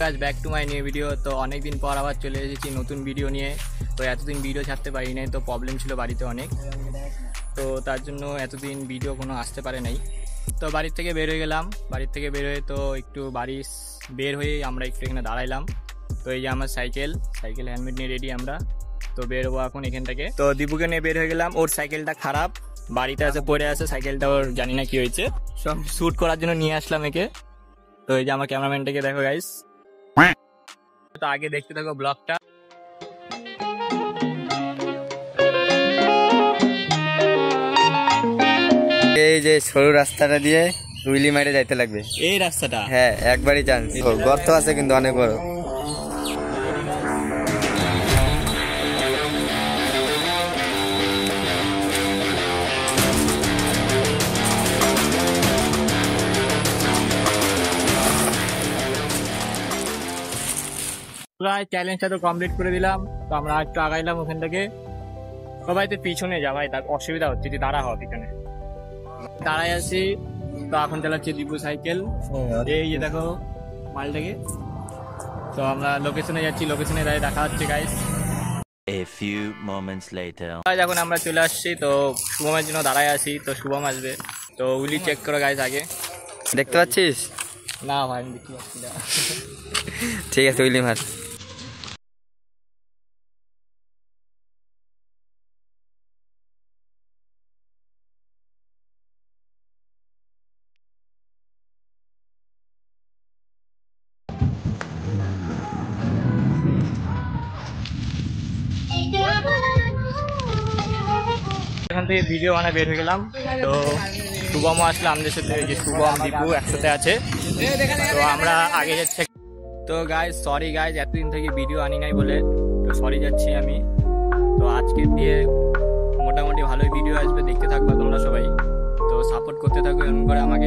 Guys back to my new video. তো অনেকদিন পর আবার চলে এসেছি নতুন ভিডিও নিয়ে। তো এতদিন ভিডিও ছাড়তে পারি নাই, তো প্রবলেম ছিল বাড়িতে অনেক, তো তার জন্য এতদিন ভিডিও কোনো আসতে পারে নাই। তো বাড়ির থেকে বের হয়ে গেলাম, বাড়ির থেকে বের হয়ে তো একটু বের হয়ে আমরা একটু এখানে দাঁড়াইলাম। তো এই যে আমার সাইকেল হেলমেট নিয়ে রেডি আমরা, তো বের হবো এখন এখান থেকে। তো দীপুকে নিয়ে বের হয়ে গেলাম, ওর সাইকেলটা খারাপ, বাড়িতে আছে পড়ে আছে সাইকেলটা, ওর জানি না কি হয়েছে, সব শ্যুট করার জন্য নিয়ে আসলাম একে। তো এই যে আমার ক্যামেরাম্যানটাকে দেখো গাইস, তো আগে দেখতে থাকো ব্লগটা। এই যে সরু রাস্তাটা দিয়ে উইলি মাইরে যাইতে লাগবে, এই রাস্তাটা, হ্যাঁ একবারই চান্স। গর্ত আছে কিন্তু অনেক বড়। প্রায় চ্যালেঞ্জটা তো কমপ্লিট করে দিলাম। তো আমরা একটু আগাইলাম ওখান থেকে। সবাই তো পিছনে যা ভাই, তার অসুবিধা হচ্ছে, যদি দাঁড়া হয় পিছনে দাঁড়াই আছি। তো এখন চালাচ্ছি দীপু সাইকেল, এই যে দেখো মালটাকে। তো আমরা লোকেশনে যাচ্ছি, লোকেশনে দাঁড়িয়ে দেখা হচ্ছে guys. A few moments later. এখন আমরা চলে আসছি, তো শুভমের জন্য দাঁড়ায় আছি। তো শুভম আসবে, তো উইলি চেক করো গাইস আগে। দেখতে পাচ্ছিস? না ভাই আমি দেখতে পাচ্ছি না। ঠিক আছে উইলি মার। এখান থেকে ভিডিও বানায় বের হয়ে গেলাম। তো শুভমও আসলে আমাদের সাথে, যে শুভম দীপু একসাথে আছে। তো আমরা আগে যাচ্ছি। তো গাইজ সরি গাইজ, এতদিন থেকে ভিডিও আনি নাই বলে, তো সরি যাচ্ছি আমি। তো আজকের দিয়ে মোটামুটি ভালোই ভিডিও আসবে, দেখতে থাকবো তোমরা সবাই। তো সাপোর্ট করতে থাকো এরকম করে আমাকে।